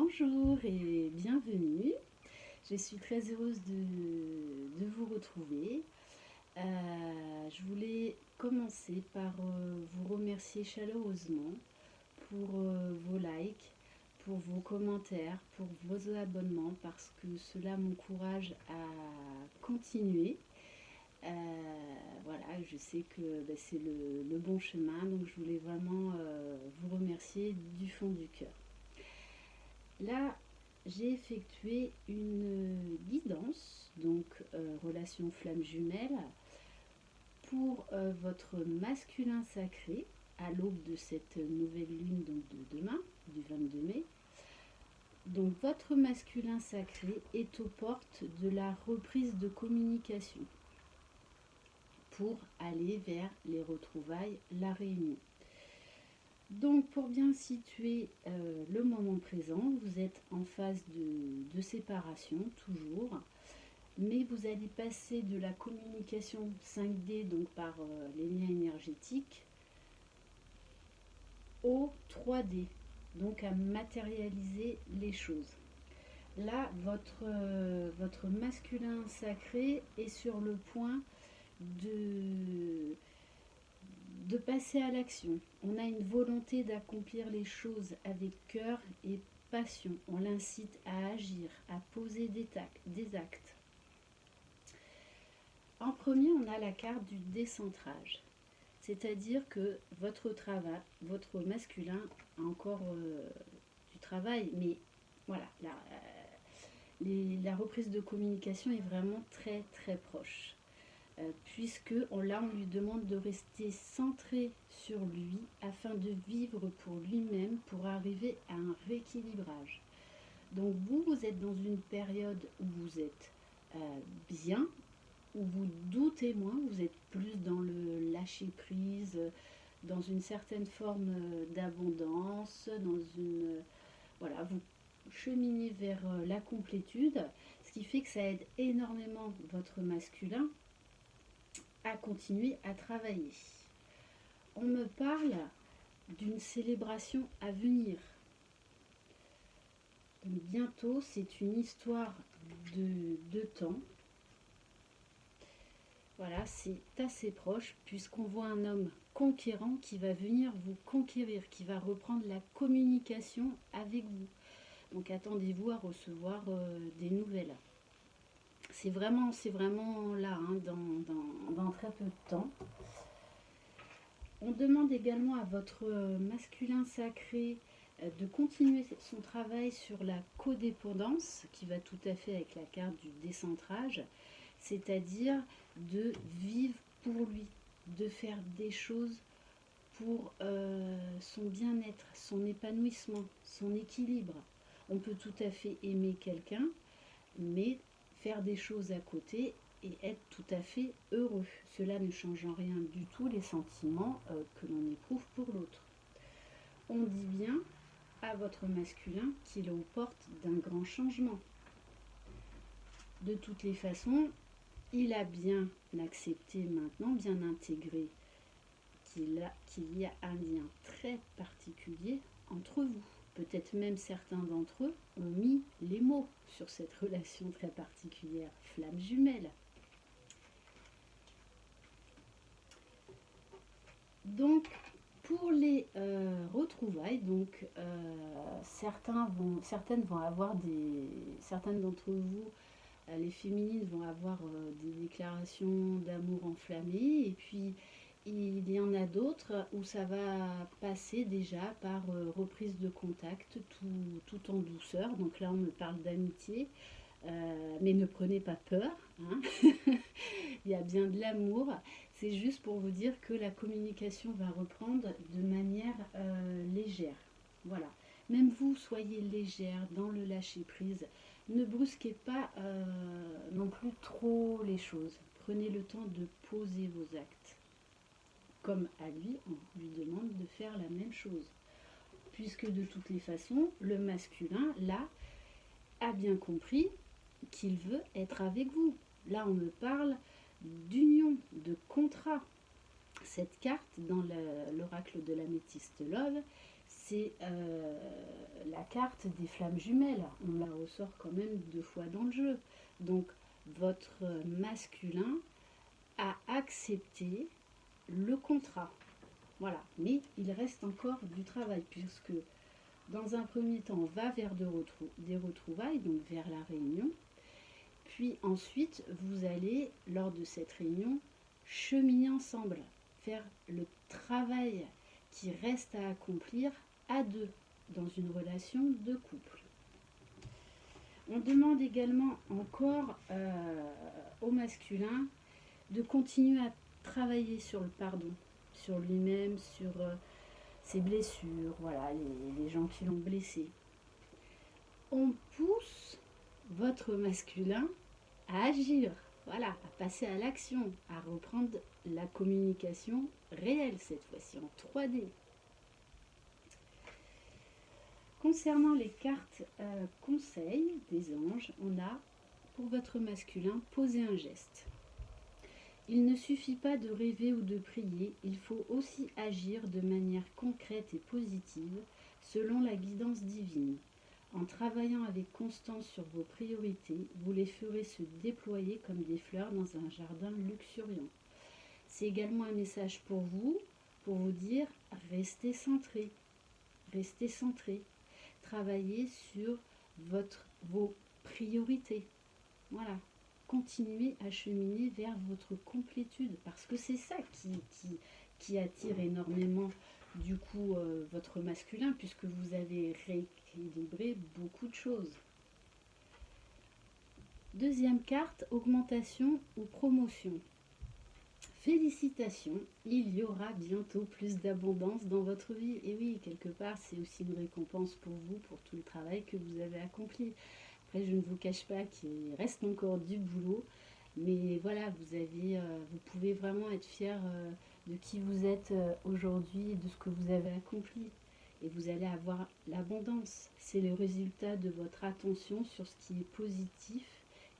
Bonjour et bienvenue. Je suis très heureuse de vous retrouver. Je voulais commencer par vous remercier chaleureusement pour vos likes, pour vos commentaires, pour vos abonnements parce que cela m'encourage à continuer. Voilà, je sais que c'est le bon chemin, donc je voulais vraiment vous remercier du fond du cœur. Là, j'ai effectué une guidance, donc relation flamme jumelle, pour votre masculin sacré à l'aube de cette nouvelle lune donc de demain, du 22 mai. Donc votre masculin sacré est aux portes de la reprise de communication pour aller vers les retrouvailles, la réunion. Donc pour bien situer le moment présent, vous êtes en phase de séparation toujours, mais vous allez passer de la communication 5D, donc par les liens énergétiques, au 3D, donc à matérialiser les choses. Là, votre masculin sacré est sur le point de passer à l'action. On a une volonté d'accomplir les choses avec cœur et passion. On l'incite à agir, à poser des actes. En premier, on a la carte du décentrage. C'est-à-dire que votre travail, votre masculin a encore du travail, mais voilà, la reprise de communication est vraiment très très proche. Puisque là on lui demande de rester centré sur lui afin de vivre pour lui-même, pour arriver à un rééquilibrage. Donc vous êtes dans une période où vous êtes bien, où vous doutez moins, vous êtes plus dans le lâcher prise, dans une certaine forme d'abondance, voilà, vous cheminez vers la complétude, ce qui fait que ça aide énormément votre masculin à continuer à travailler. On me parle d'une célébration à venir. Donc bientôt, c'est une histoire de temps. Voilà, c'est assez proche puisqu'on voit un homme conquérant qui va venir vous conquérir, qui va reprendre la communication avec vous. Donc attendez-vous à recevoir des nouvelles. C'est vraiment là, hein, dans très peu de temps. On demande également à votre masculin sacré de continuer son travail sur la codépendance, qui va tout à fait avec la carte du décentrage, c'est-à-dire de vivre pour lui, de faire des choses pour son bien-être, son épanouissement, son équilibre. On peut tout à fait aimer quelqu'un, mais faire des choses à côté et être tout à fait heureux. Cela ne change en rien du tout les sentiments que l'on éprouve pour l'autre. On dit bien à votre masculin qu'il est aux portes d'un grand changement. De toutes les façons, il a bien accepté maintenant, bien intégré qu'il y a un lien très particulier entre vous. Peut-être même certains d'entre eux ont mis les mots sur cette relation très particulière, flamme jumelle. Donc, pour les retrouvailles, donc certaines d'entre vous, les féminines vont avoir des déclarations d'amour enflammées, et puis il y en a d'autres où ça va passer déjà par reprise de contact tout en douceur. Donc là, on me parle d'amitié, mais ne prenez pas peur, hein. Il y a bien de l'amour. C'est juste pour vous dire que la communication va reprendre de manière légère. Voilà. Même vous, soyez légère dans le lâcher-prise. Ne brusquez pas non plus trop les choses. Prenez le temps de poser vos actes. Comme à lui, on lui demande de faire la même chose. Puisque de toutes les façons, le masculin, là, a bien compris qu'il veut être avec vous. Là, on me parle d'union, de contrat. Cette carte, dans l'oracle de l'améthyste Love, c'est la carte des flammes jumelles. On la ressort quand même 2 fois dans le jeu. Donc, votre masculin a accepté le contrat. Voilà, mais il reste encore du travail, puisque dans un premier temps, on va vers des retrouvailles, donc vers la réunion. Puis ensuite, vous allez, lors de cette réunion, cheminer ensemble, faire le travail qui reste à accomplir à deux, dans une relation de couple. On demande également encore au masculin de continuer à travailler sur le pardon, sur lui-même, sur ses blessures, voilà, les gens qui l'ont blessé. On pousse votre masculin à agir, voilà, à passer à l'action, à reprendre la communication réelle cette fois-ci, en 3D. Concernant les cartes conseils des anges, on a, pour votre masculin, poser un geste. Il ne suffit pas de rêver ou de prier, il faut aussi agir de manière concrète et positive selon la guidance divine. En travaillant avec constance sur vos priorités, vous les ferez se déployer comme des fleurs dans un jardin luxuriant. C'est également un message pour vous dire restez centré, restez centré. Travaillez sur vos priorités. Voilà. Continuez à cheminer vers votre complétude, parce que c'est ça qui attire énormément du coup votre masculin, puisque vous avez rééquilibré beaucoup de choses. Deuxième carte, augmentation ou promotion. Félicitations, il y aura bientôt plus d'abondance dans votre vie. Et oui, quelque part, c'est aussi une récompense pour vous, pour tout le travail que vous avez accompli. Après, je ne vous cache pas qu'il reste encore du boulot, mais voilà, vous pouvez vraiment être fier de qui vous êtes aujourd'hui et de ce que vous avez accompli. Et vous allez avoir l'abondance. C'est le résultat de votre attention sur ce qui est positif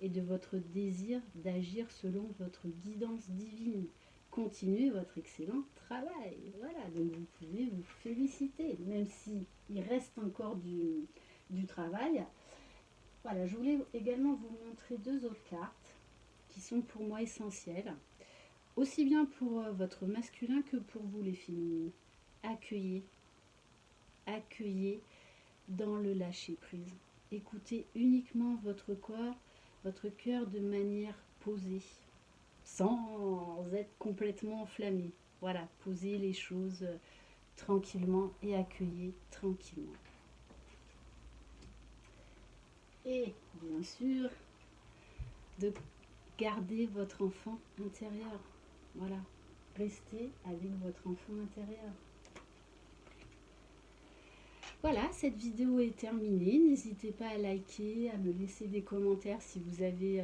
et de votre désir d'agir selon votre guidance divine. Continuez votre excellent travail. Voilà, donc vous pouvez vous féliciter, même s'il reste encore du travail. Voilà, je voulais également vous montrer 2 autres cartes qui sont pour moi essentielles, aussi bien pour votre masculin que pour vous les féminines. Accueillez, accueillez dans le lâcher-prise. Écoutez uniquement votre corps, votre cœur de manière posée, sans être complètement enflammé. Voilà, posez les choses tranquillement et accueillez tranquillement. Et bien sûr, de garder votre enfant intérieur. Voilà, restez avec votre enfant intérieur. Voilà, cette vidéo est terminée. N'hésitez pas à liker, à me laisser des commentaires si vous avez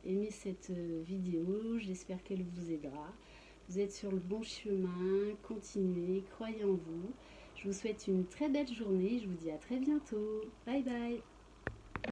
aimé cette vidéo. J'espère qu'elle vous aidera. Vous êtes sur le bon chemin. Continuez, croyez en vous. Je vous souhaite une très belle journée. Je vous dis à très bientôt. Bye bye.